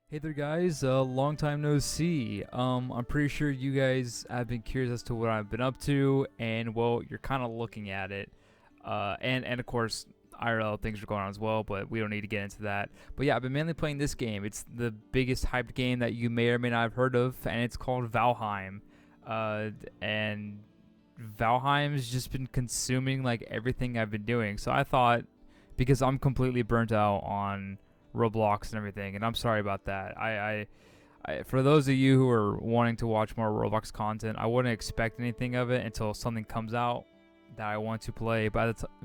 Hey there guys, long time no see. I'm pretty sure you guys have been curious as to what I've been up to, and well, you're kind of looking at it. And of course, IRL things are going on as well, but we don't need to get into that. But yeah, I've been mainly playing this game. It's the biggest hyped game that you may or may not have heard of, and it's called Valheim. And Valheim's just been consuming like everything I've been doing. So I thought, because I'm completely burnt out on Roblox and everything, and I'm sorry about that. For those of you who are wanting to watch more Roblox content, I wouldn't expect anything of it until something comes out that I want to play.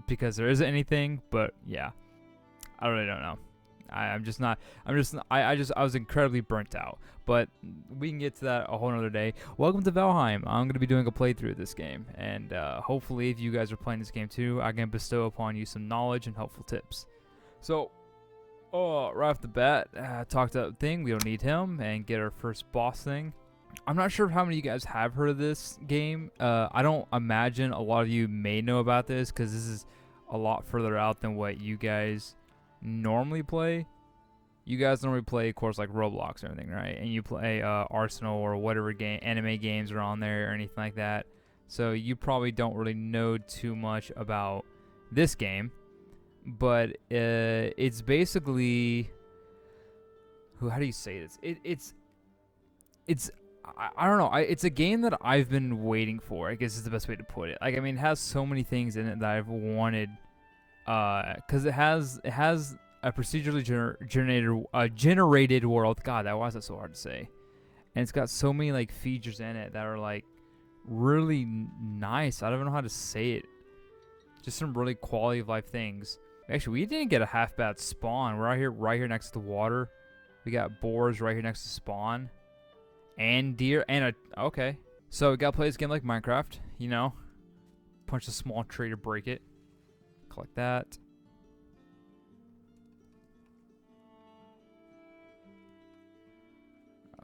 Because there isn't anything, but yeah, I really don't know. I'm just not. I was incredibly burnt out. But we can get to that a whole nother day. Welcome to Valheim. I'm going to be doing a playthrough of this game, and hopefully, if you guys are playing this game too, I can bestow upon you some knowledge and helpful tips. So, right off the bat, talked up thing. We don't need him, and get our first boss thing. I'm not sure how many of you guys have heard of this game. I don't imagine a lot of you may know about this because this is a lot further out than what you guys normally play. You guys normally play, of course, like Roblox and everything, right? And you play Arsenal or whatever anime games are on there or anything like that. So you probably don't really know too much about this game. But it's basically, how do you say this? I don't know. It's a game that I've been waiting for, I guess is the best way to put it. Like, I mean, it has so many things in it that I've wanted, because it has a procedurally generated world. God, why is that so hard to say? And it's got so many like features in it that are like really nice. I don't know how to say it. Just some really quality of life things. Actually, we didn't get a half bad spawn. We're right here next to the water. We got boars right here next to spawn, and deer, and okay. So we gotta play this game like Minecraft, you know. Punch a small tree to break it. Collect that.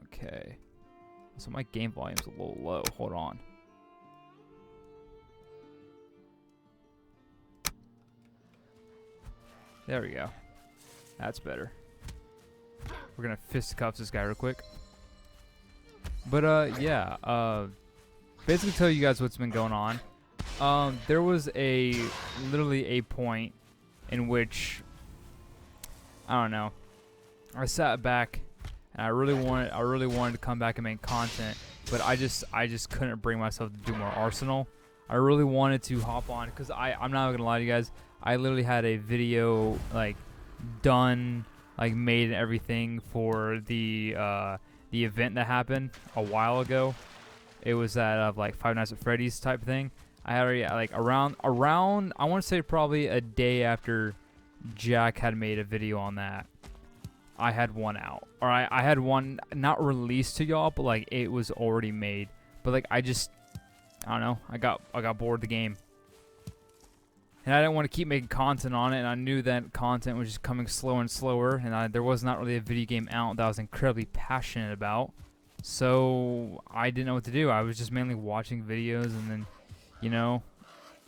Okay. So my game volume's a little low. Hold on. There we go. That's better. We're gonna fisticuffs this guy real quick. But yeah. Basically tell you guys what's been going on. There was literally a point in which, I don't know, I sat back and I really wanted to come back and make content, but I just couldn't bring myself to do more Arsenal. I really wanted to hop on because I'm not gonna lie to you guys. I literally had a video like done, like made and everything for the event that happened a while ago. It was that like Five Nights at Freddy's type thing. I had already like around I want to say probably a day after Jack had made a video on that. I had one out, or I had one not released to y'all, but like it was already made. But like I don't know. I got bored of the game. And I didn't want to keep making content on it, and I knew that content was just coming slower and slower, and there was not really a video game out that I was incredibly passionate about. So I didn't know what to do. I was just mainly watching videos, and then, you know,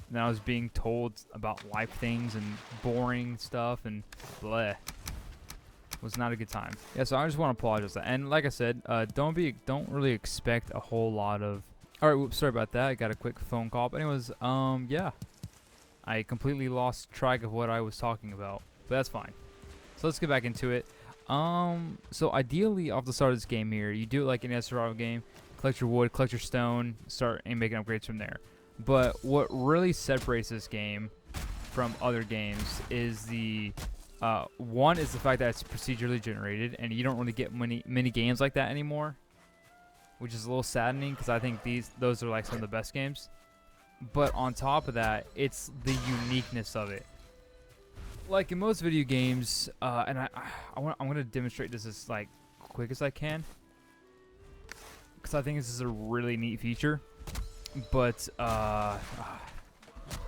then I was being told about life things and boring stuff, and bleh. It was not a good time. Yeah, so I just want to apologize. And like I said, don't really expect a whole lot of. All right, whoops, sorry about that. I got a quick phone call. But anyways, yeah. I completely lost track of what I was talking about, but that's fine. So let's get back into it. So ideally, off the start of this game here, you do it like any survival game. Collect your wood, collect your stone, start and making upgrades from there. But what really separates this game from other games is one is the fact that it's procedurally generated, and you don't really get many games like that anymore, which is a little saddening because I think those are like some of the best games. But on top of that, it's the uniqueness of it. Like in most video games, and I'm going to demonstrate this as like quick as I can, because I think this is a really neat feature. But I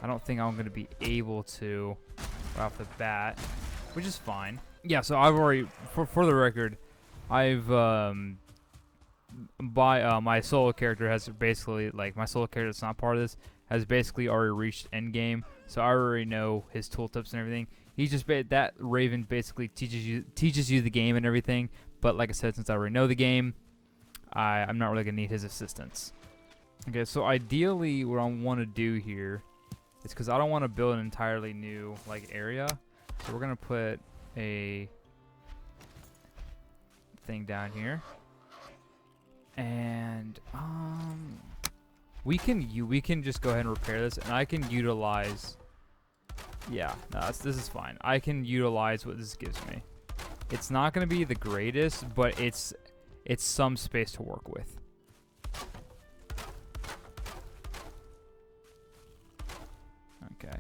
don't think I'm going to be able to right off the bat, which is fine. Yeah, so I've already, for the record, I've my solo character has basically, like, my solo character that's not part of this has basically already reached end game, so I already know his tooltips and everything. He's just that Raven basically teaches you the game and everything, But like I said, since I already know the game, I'm not really going to need his assistance. Okay, so ideally what I want to do here is, because I don't want to build an entirely new like area, so we're going to put a thing down here. And we can just go ahead and repair this, and I can utilize, yeah, no, this is fine. I can utilize what this gives me. It's not going to be the greatest, but it's some space to work with. Okay.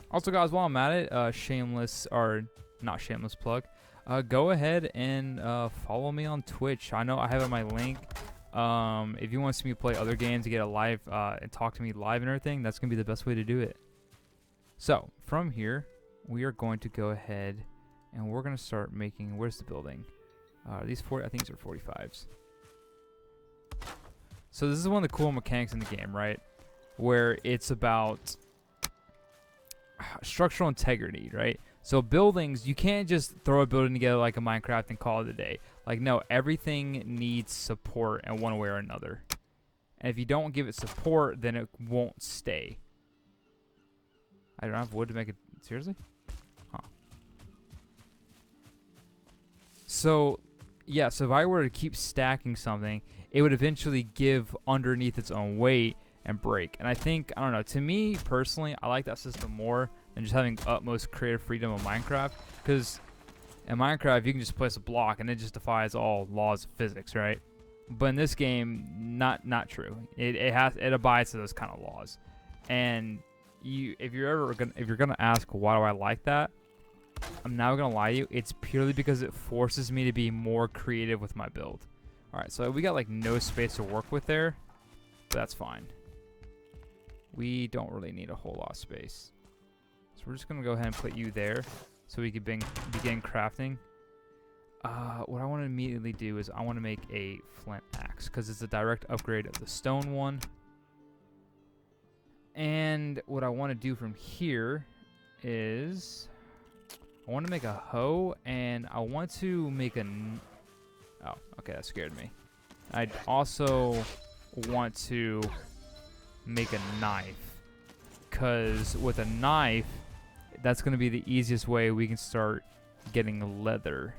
Also, guys, while I'm at it, shameless, or not shameless plug, go ahead and follow me on Twitch. I know I have it in my link. If you want to see me play other games, to get a live and talk to me live and everything, that's gonna be the best way to do it. So from here, we are going to go ahead and we're gonna start making. Where's the building? These 40, I think these are 45s. So this is one of the cool mechanics in the game, right? Where it's about structural integrity, right? So buildings, you can't just throw a building together like a Minecraft and call it a day. Like, no, everything needs support in one way or another. And if you don't give it support, then it won't stay. I don't have wood to make it. Seriously? Huh. So, yeah, so if I were to keep stacking something, it would eventually give underneath its own weight and break. And I think, I don't know, to me personally, I like that system more than just having utmost creative freedom of Minecraft. Because in Minecraft, you can just place a block and it just defies all laws of physics, right? But in this game, not true. It abides to those kind of laws. And if you're gonna ask why do I like that, I'm not gonna lie to you, it's purely because it forces me to be more creative with my build. Alright, so we got like no space to work with there, but that's fine. We don't really need a whole lot of space. So we're just gonna go ahead and put you there so we can begin crafting. What I want to immediately do is I want to make a Flint Axe because it's a direct upgrade of the stone one. And what I want to do from here is I want to make a hoe, and I want to make a... Oh, okay, that scared me. I'd also want to make a knife, because with a knife, that's going to be the easiest way we can start getting leather.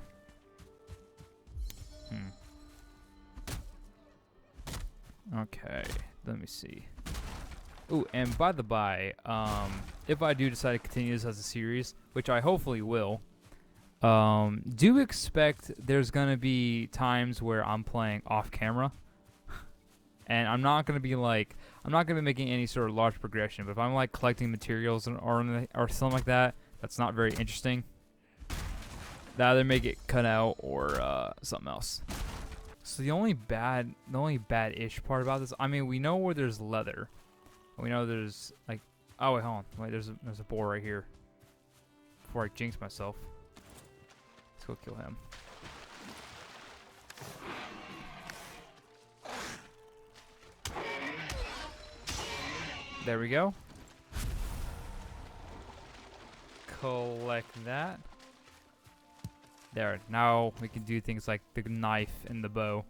Okay, let me see. Ooh, and by the by, if I do decide to continue this as a series, which I hopefully will, do expect there's gonna be times where I'm playing off camera, and I'm not gonna be making any sort of large progression. But if I'm like collecting materials or something like that, that's not very interesting. That either make it cut out or something else. So the only bad-ish part about this, I mean, we know where there's leather. We know there's like, oh wait, hold on, wait, there's a boar right here. Before I jinx myself, let's go kill him. There we go. Collect that. There, now we can do things like the knife and the bow.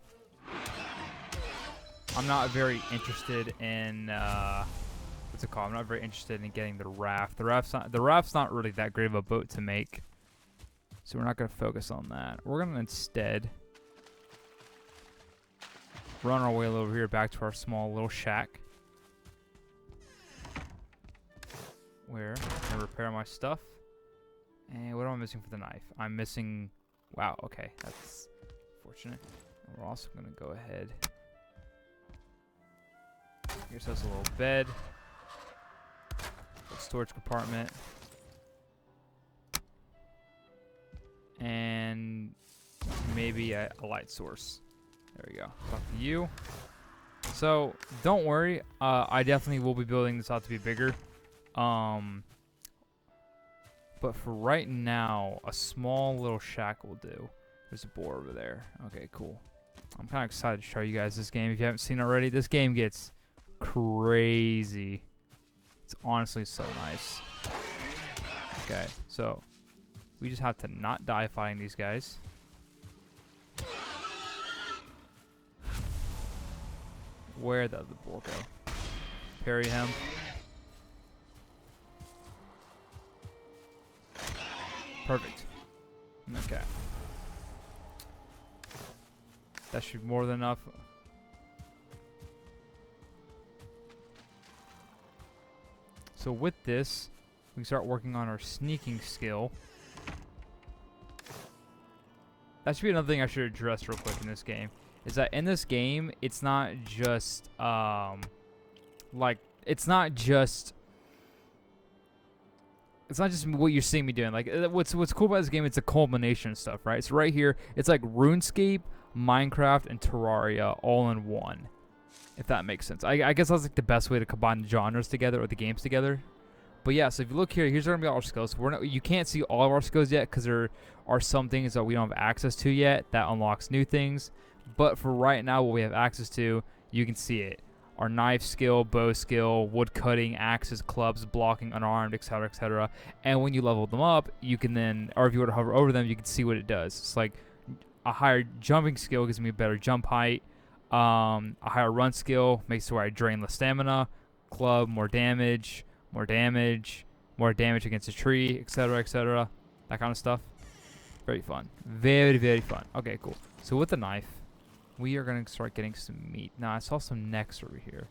I'm not very interested in what's it called? I'm not very interested in getting the raft. The raft's not really that great of a boat to make, so we're not gonna focus on that. We're gonna instead run our way over here back to our small little shack, where I'm gonna repair my stuff. And what am I missing for the knife? I'm missing... Wow, okay. That's fortunate. And we're also going to go ahead. Get ourselves a little bed. A storage compartment. And maybe a light source. There we go. Talk to you. So, don't worry. I definitely will be building this out to be bigger. But for right now, a small little shack will do. There's a boar over there. Okay, cool. I'm kind of excited to show you guys this game. If you haven't seen it already, this game gets crazy. It's honestly so nice. Okay, so we just have to not die fighting these guys. Where'd the other boar go? Parry him. Perfect. Okay. That should be more than enough. So with this, we can start working on our sneaking skill. That should be another thing I should address real quick in this game. Is that in this game, it's not just, it's not just what you're seeing me doing. Like, what's cool about this game, it's a culmination of stuff, right? So right here, it's like RuneScape, Minecraft, and Terraria all in one. If that makes sense. I guess that's like the best way to combine the genres together or the games together. But yeah, so if you look here, here's going to be all our skills. You can't see all of our skills yet because there are some things that we don't have access to yet that unlocks new things. But for right now, what we have access to, you can see it. Our knife skill, bow skill, wood cutting, axes, clubs, blocking, unarmed, etc., etc. And when you level them up, you can then, or if you were to hover over them, you can see what it does. It's like a higher jumping skill gives me a better jump height. A higher run skill makes it where I drain less stamina. Club, more damage against a tree, etc., etc. That kind of stuff. Very fun. Very, very fun. Okay, cool. So with the knife, we are going to start getting some meat. Now, I saw some necks over here.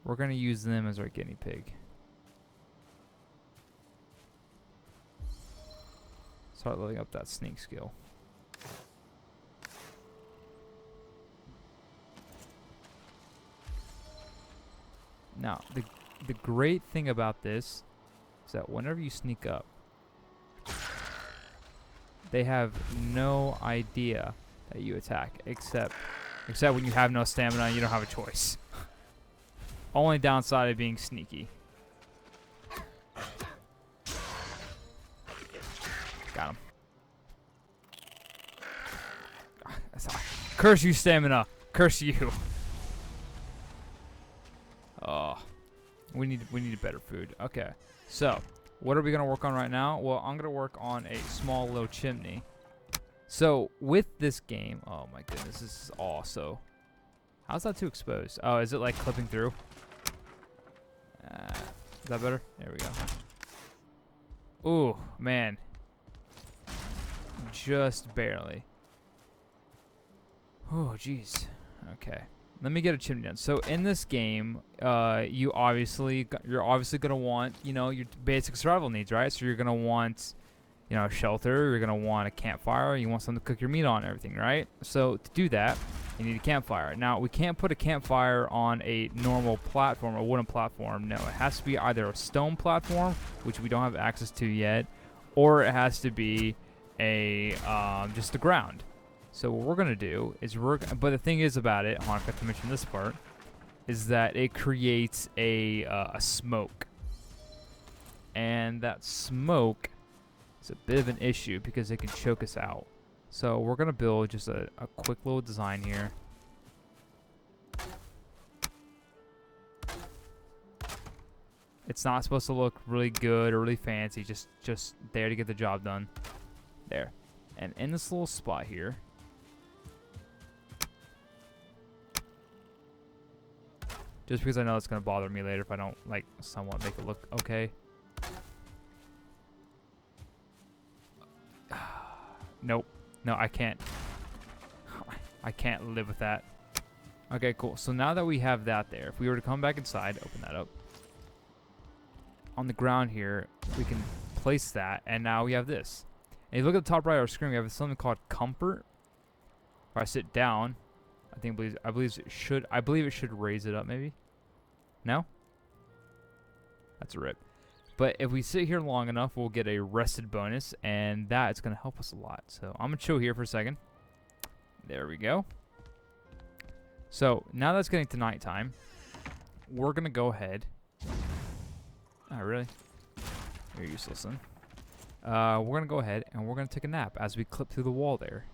We're going to use them as our guinea pig. Start loading up that sneak skill. Now, the great thing about this is that whenever you sneak up, they have no idea that you attack, except when you have no stamina and you don't have a choice. Only downside of being sneaky. Got him. Curse you, stamina. Curse you. Oh, we need better food. Okay, so what are we gonna work on right now? Well, I'm gonna work on a small little chimney. So with this game, oh my goodness, this is awesome. How's that too exposed? Oh, is it like clipping through? Is that better? There we go. Ooh, man, just barely. Oh, jeez. Okay. Let me get a chimney done. So in this game, you're obviously gonna want, your basic survival needs, right? So you're gonna want, shelter. You're gonna want a campfire. You want something to cook your meat on, and everything, right? So to do that, you need a campfire. Now we can't put a campfire on a normal platform, a wooden platform. No, it has to be either a stone platform, which we don't have access to yet, or it has to be a just the ground. So what we're gonna do is but the thing is about it, I forgot to mention this part, is that it creates a smoke, and that smoke is a bit of an issue because it can choke us out. So we're gonna build just a quick little design here. It's not supposed to look really good or really fancy, just there to get the job done. There, and in this little spot here. Just because I know it's going to bother me later if I don't, somewhat make it look okay. Nope. No, I can't. I can't live with that. Okay, cool. So now that we have that there, if we were to come back inside, open that up. On the ground here, we can place that, and now we have this. And you look at the top right of our screen, we have something called comfort. If I sit down, I believe it should raise it up, maybe. No? That's a rip. But if we sit here long enough, we'll get a rested bonus, and that is going to help us a lot. So I'm going to chill here for a second. There we go. So now that's getting to nighttime, we're going to go ahead. Oh, really? You're useless then. We're going to go ahead, and we're going to take a nap as we clip through the wall there.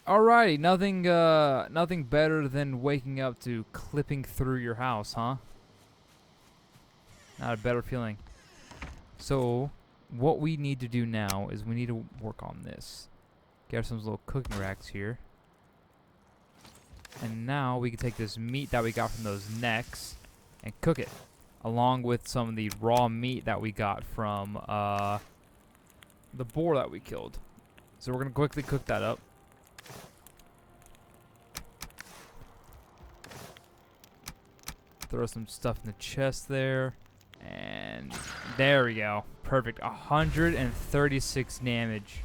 Alrighty, nothing better than waking up to clipping through your house, huh? Not a better feeling. So, what we need to do now is we need to work on this. Get ourselves little cooking racks here. And now we can take this meat that we got from those necks and cook it, along with some of the raw meat that we got from the boar that we killed. So we're going to quickly cook that up. Throw some stuff in the chest there. And there we go. Perfect. 136 damage.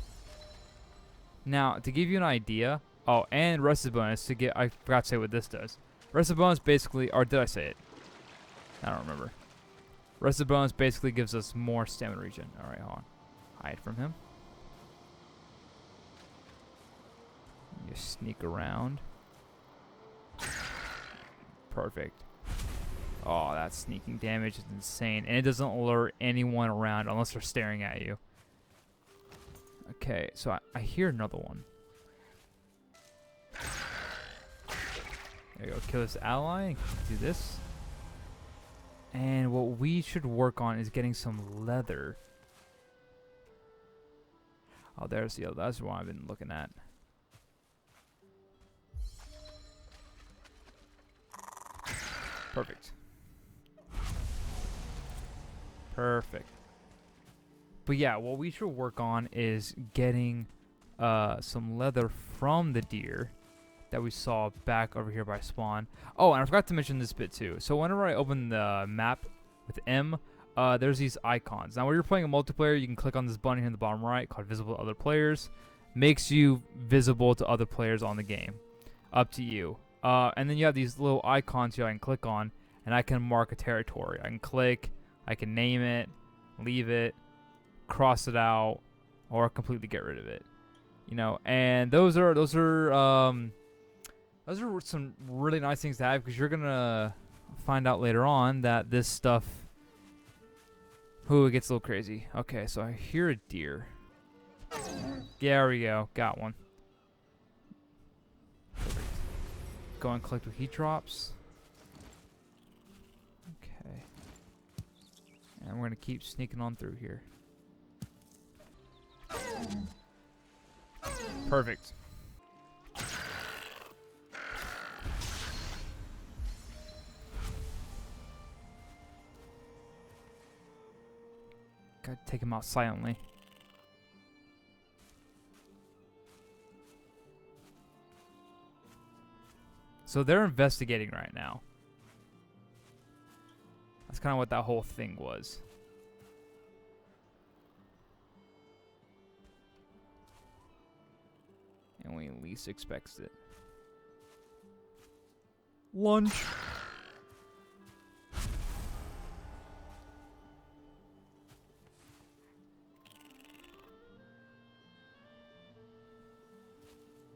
Now, to give you an idea. Oh, and rested bonus to get. I forgot to say what this does. Rested bonus basically. Or did I say it? I don't remember. Rested bonus basically gives us more stamina regen. Alright, hold on. Hide from him. Just sneak around. Perfect. Oh, that sneaking damage is insane. And it doesn't alert anyone around unless they're staring at you. Okay, so I hear another one. There you go. Kill this ally and do this. And what we should work on is getting some leather. Oh, there's the other. That's what I've been looking at. Perfect. Perfect. But yeah, what we should work on is getting some leather from the deer that we saw back over here by spawn. Oh, and I forgot to mention this bit too. So whenever I open the map with M, there's these icons. Now when you're playing a multiplayer, you can click on this button here in the bottom right called Visible to Other Players. Makes you visible to other players on the game. Up to you. And then you have these little icons here I can click on, and I can mark a territory. I can click, I can name it, leave it, cross it out, or completely get rid of it. You know, and those are some really nice things to have, because you're gonna find out later on that this stuff, it gets a little crazy. Okay, so I hear a deer. There we go, got one. Go and collect what he drops. Okay. And we're gonna keep sneaking on through here. Perfect. Gotta take him out silently. So they're investigating right now. That's kind of what that whole thing was. And when he least expects it. Lunch.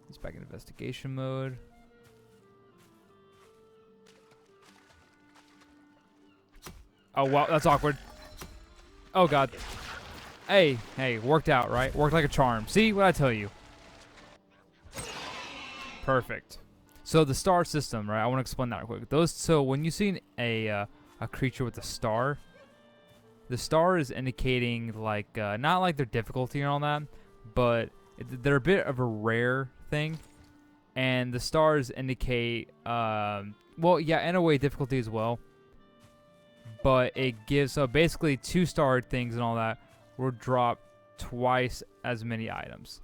He's back in investigation mode. Oh, wow, that's awkward. Oh, God. Hey, worked out, right? Worked like a charm. See what I tell you? Perfect. So the star system, right? I want to explain that real quick. So when you see a creature with a star, the star is indicating like not like their difficulty and all that, but they're a bit of a rare thing, and the stars indicate well, yeah, in a way difficulty as well. But it gives, so basically 2-star things and all that will drop twice as many items.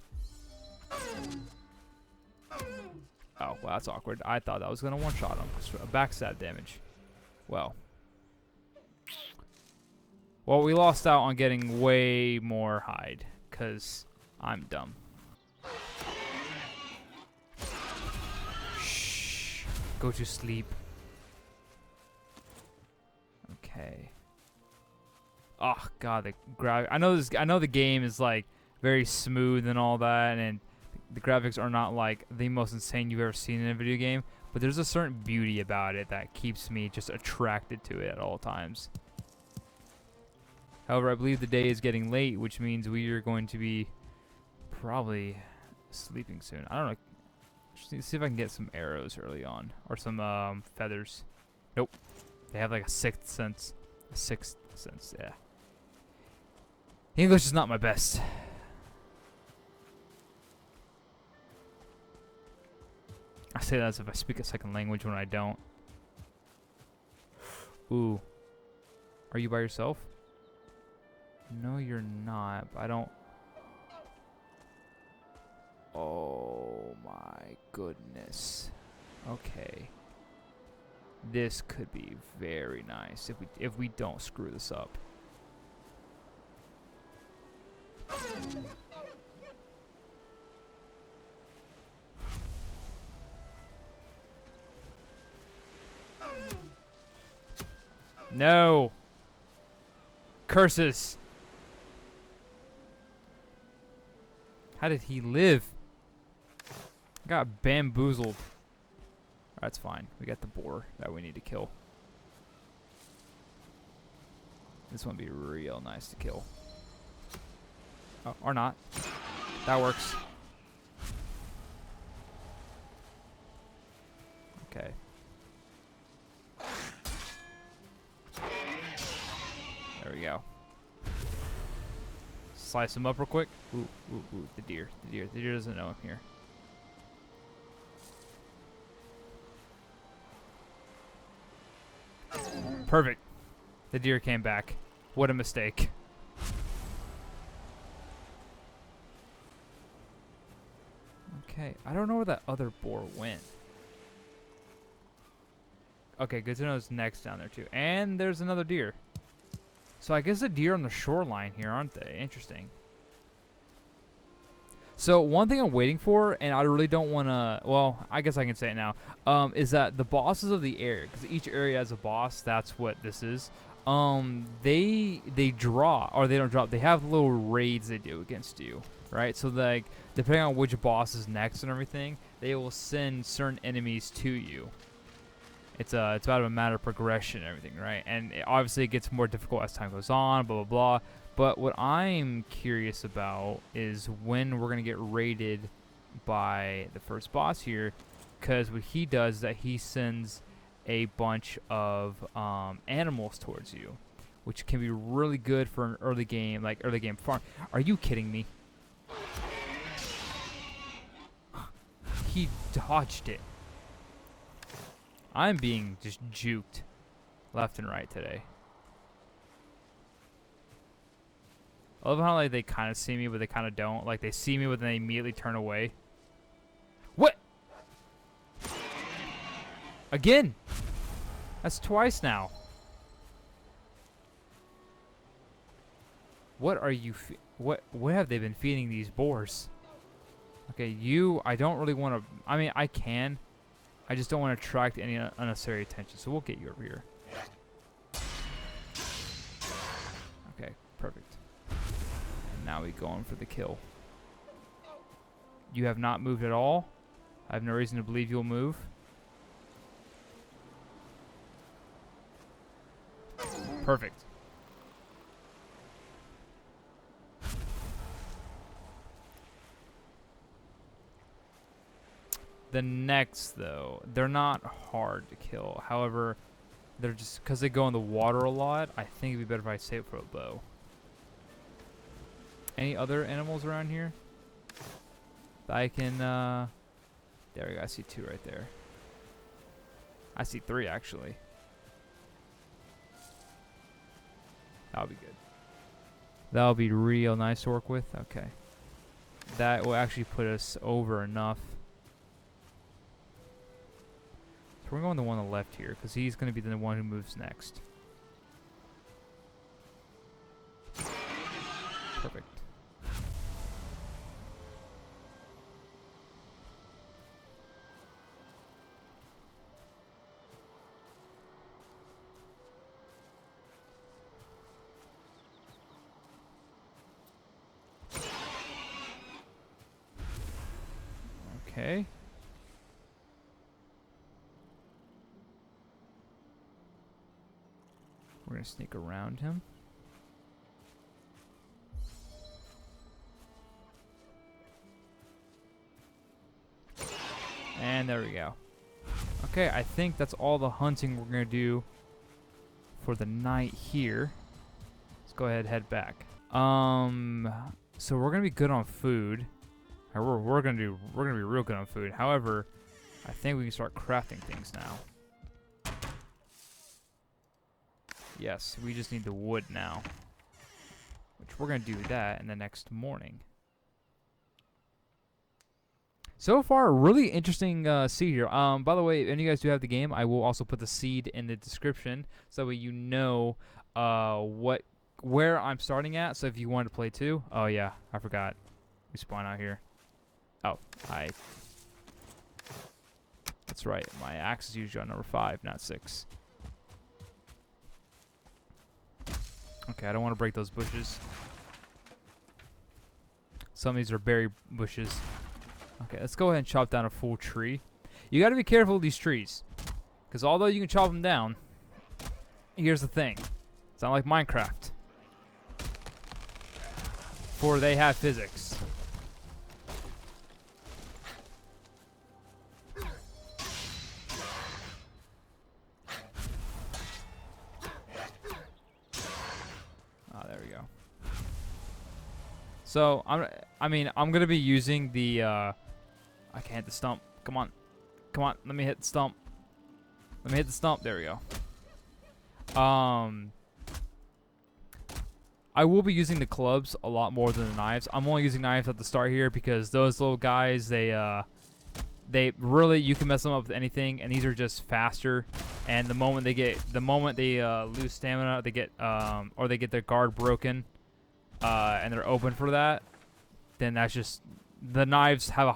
Oh, well, that's awkward. I thought that was going to one-shot him. Backstab damage. Well, we lost out on getting way more hide, because I'm dumb. Shh. Go to sleep. Okay. Oh God, I know the game is like very smooth and all that, and the graphics are not like the most insane you've ever seen in a video game, but there's a certain beauty about it that keeps me just attracted to it at all times. However, I believe the day is getting late, which means we are going to be probably sleeping soon. I don't know. Just need to see if I can get some arrows early on, or some feathers. Nope. They have like a sixth sense. Yeah. English is not my best. say that as if I speak a second language when I don't. Ooh. Are you by yourself? No, you're not. I don't... Oh my goodness. Okay. This could be very nice if we don't screw this up. No. Curses. How did he live? Got bamboozled. That's fine. We got the boar that we need to kill. This one would be real nice to kill. Oh, or not. That works. Okay. There we go. Slice him up real quick. Ooh, ooh, ooh, the deer. The deer doesn't know I'm here. Perfect. The deer came back. What a mistake. Okay, I don't know where that other boar went. Okay, good to know it's next down there too. And there's another deer. So I guess the deer on the shoreline here, aren't they? Interesting. So one thing I'm waiting for, and I really don't want to, well, I guess I can say it now, is that the bosses of the area, because each area has a boss, that's what this is, they draw, or they don't drop, they have little raids they do against you, right? So like, depending on which boss is next and everything, they will send certain enemies to you. It's about a matter of progression and everything, right? And obviously it gets more difficult as time goes on, blah, blah, blah. But what I'm curious about is when we're going to get raided by the first boss here, because what he does is that he sends a bunch of animals towards you, which can be really good for an early game, like early game farm. Are you kidding me? He dodged it. I'm being just juked left and right today. I love how like they kind of see me, but they kind of don't. Like they see me, but then they immediately turn away. What? Again? That's twice now. What are you? What have they been feeding these boars? Okay, you. I don't really want to. I mean, I can. I just don't want to attract any unnecessary attention. So we'll get you over here. Okay, perfect. Now we go on for the kill. You have not moved at all. I have no reason to believe you'll move. Perfect. The next, though, they're not hard to kill. However, they're just, because they go in the water a lot, I think it'd be better if I save it for a bow. Any other animals around here that I can, there we go, I see 2 right there. I see 3, actually. That'll be good. That'll be real nice to work with. Okay. That will actually put us over enough. So we're going the one on the left here, because he's going to be the one who moves next. Perfect. Okay. We're going to sneak around him. And there we go. Okay, I think that's all the hunting we're going to do for the night here. Let's go ahead and head back. So we're going to be good on food. We're going to be real good on food. However, I think we can start crafting things now. Yes, we just need the wood now. Which we're going to do that in the next morning. So far, really interesting seed here. By the way, if you guys do have the game, I will also put the seed in the description. So that way you know where I'm starting at. So if you wanted to play too. Oh yeah, I forgot. We spawn out here. Oh, that's right. My axe is usually on number 5, not 6. Okay, I don't want to break those bushes. Some of these are berry bushes. Okay, let's go ahead and chop down a full tree. You got to be careful with these trees. Because although you can chop them down, here's the thing. It's not like Minecraft. For they have physics. There we go. So I'm gonna be using the I can't hit the stump. Come on, let me hit the stump. Let me hit the stump. There we go. I will be using the clubs a lot more than the knives. I'm only using knives at the start here because those little guys, they really, you can mess them up with anything, and these are just faster. And the moment they lose stamina, they get or they get their guard broken, and they're open for that, then that's just the knives have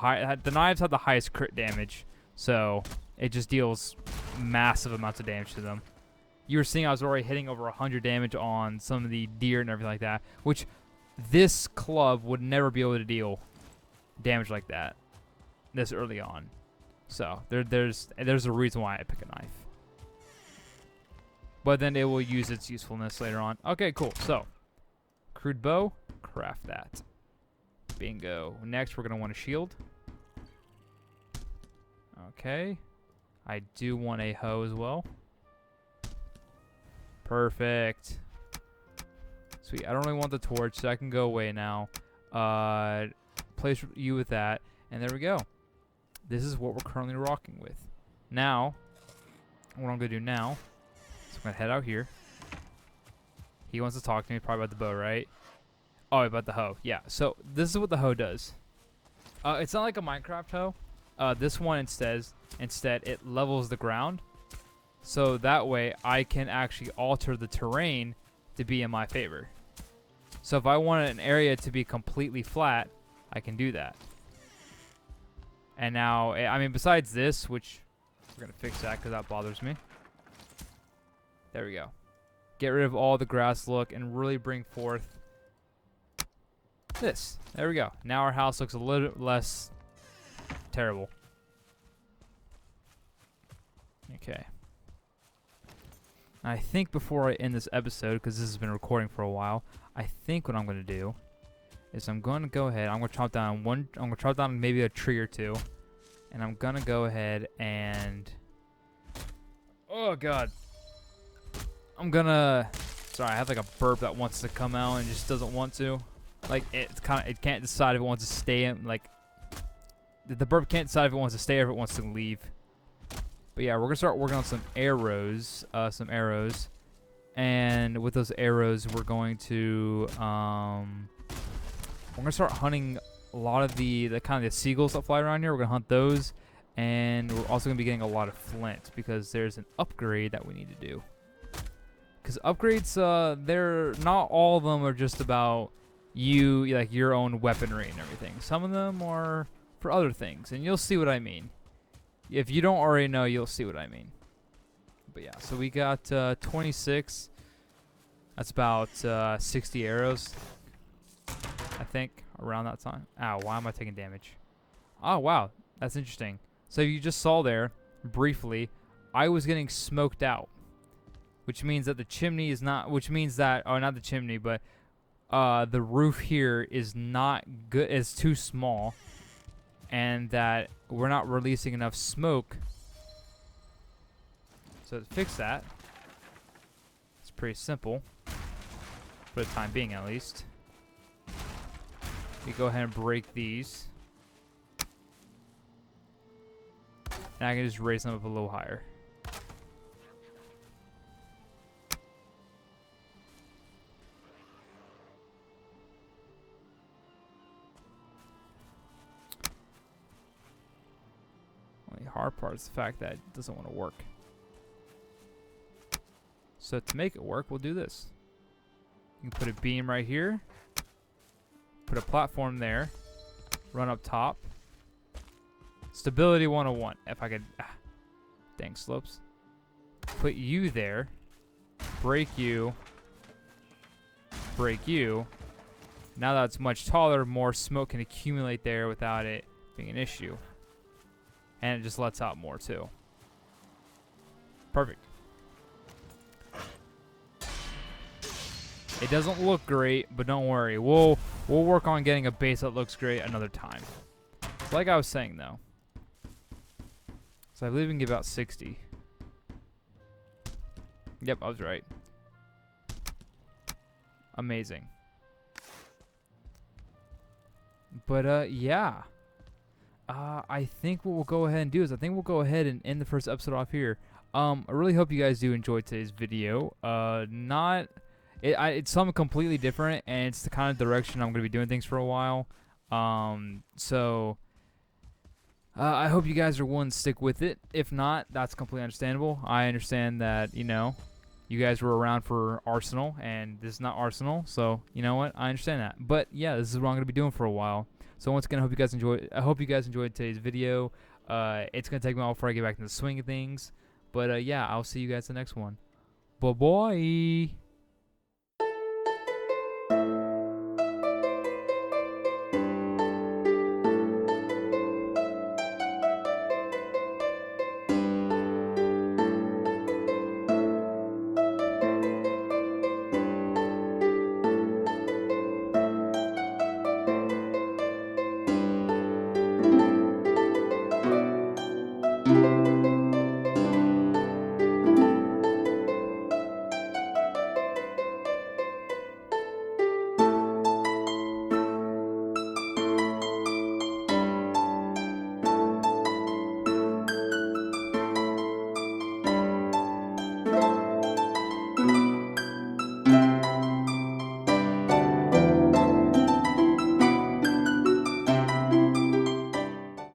the highest crit damage, so it just deals massive amounts of damage to them. You were seeing I was already hitting over 100 damage on some of the deer and everything like that, which this club would never be able to deal damage like that this early on. So there's a reason why I pick a knife. But then it will use its usefulness later on. Okay, cool. So, crude bow, craft that. Bingo. Next, we're going to want a shield. Okay. I do want a hoe as well. Perfect. Sweet. I don't really want the torch, so I can go away now. Place you with that. And there we go. This is what we're currently rocking with. Now, what I'm going to do now, so I'm going to head out here. He wants to talk to me probably about the bow, right? Oh, about the hoe. Yeah, so this is what the hoe does. It's not like a Minecraft hoe. This one instead it levels the ground. So that way I can actually alter the terrain to be in my favor. So if I want an area to be completely flat, I can do that. And now, I mean, besides this, which we're going to fix that because that bothers me. There we go. Get rid of all the grass look and really bring forth this. There we go. Now our house looks a little bit less terrible. Okay. I think before I end this episode, because this has been recording for a while, I think what I'm going to do is I'm going to go ahead. I'm going to chop down maybe a tree or two, and I'm going to go ahead and oh god. I'm going to sorry, I have like a burp that wants to come out and just doesn't want to. Like it can't decide if it wants to stay in, like the burp can't decide if it wants to stay or if it wants to leave. But yeah, we're going to start working on some arrows, and with those arrows we're going to start hunting a lot of the kind of the seagulls that fly around here. We're going to hunt those, and we're also going to be getting a lot of flint because there's an upgrade that we need to do. Because upgrades, they're not all of them are just about like your own weaponry and everything. Some of them are for other things, and you'll see what I mean. If you don't already know, you'll see what I mean. But yeah, so we got 26. That's about 60 arrows, I think, around that time. Ow, why am I taking damage? Oh, wow, that's interesting. So you just saw there, briefly, I was getting smoked out. Which means that the chimney is not, not the chimney, but the roof here is not good, is too small. And that we're not releasing enough smoke. So to fix that, it's pretty simple. For the time being, at least. We go ahead and break these. and I can just raise them up a little higher. Only hard part is the fact that it doesn't want to work. So to make it work, we'll do this. You can put a beam right here. Put a platform there. Run up top. Stability 101. If I could... dang slopes. Put you there. Break you. Break you. Now that it's much taller, more smoke can accumulate there without it being an issue. And it just lets out more too. Perfect. It doesn't look great, but don't worry. We'll work on getting a base that looks great another time. Like I was saying though. So I believe we can get about 60. Yep, I was right. Amazing. But yeah. I think what we'll go ahead and do is I think we'll go ahead and end the first episode off here. I really hope you guys do enjoy today's video. It's something completely different, and it's the kind of direction I'm going to be doing things for a while. So I hope you guys are willing to stick with it. If not, that's completely understandable. I understand that, you know, you guys were around for Arsenal, and this is not Arsenal, so you know what? I understand that. But yeah, this is what I'm going to be doing for a while. So once again, I hope you guys enjoyed today's video. It's going to take me a while before I get back into the swing of things. But yeah, I'll see you guys in the next one. Bye-bye.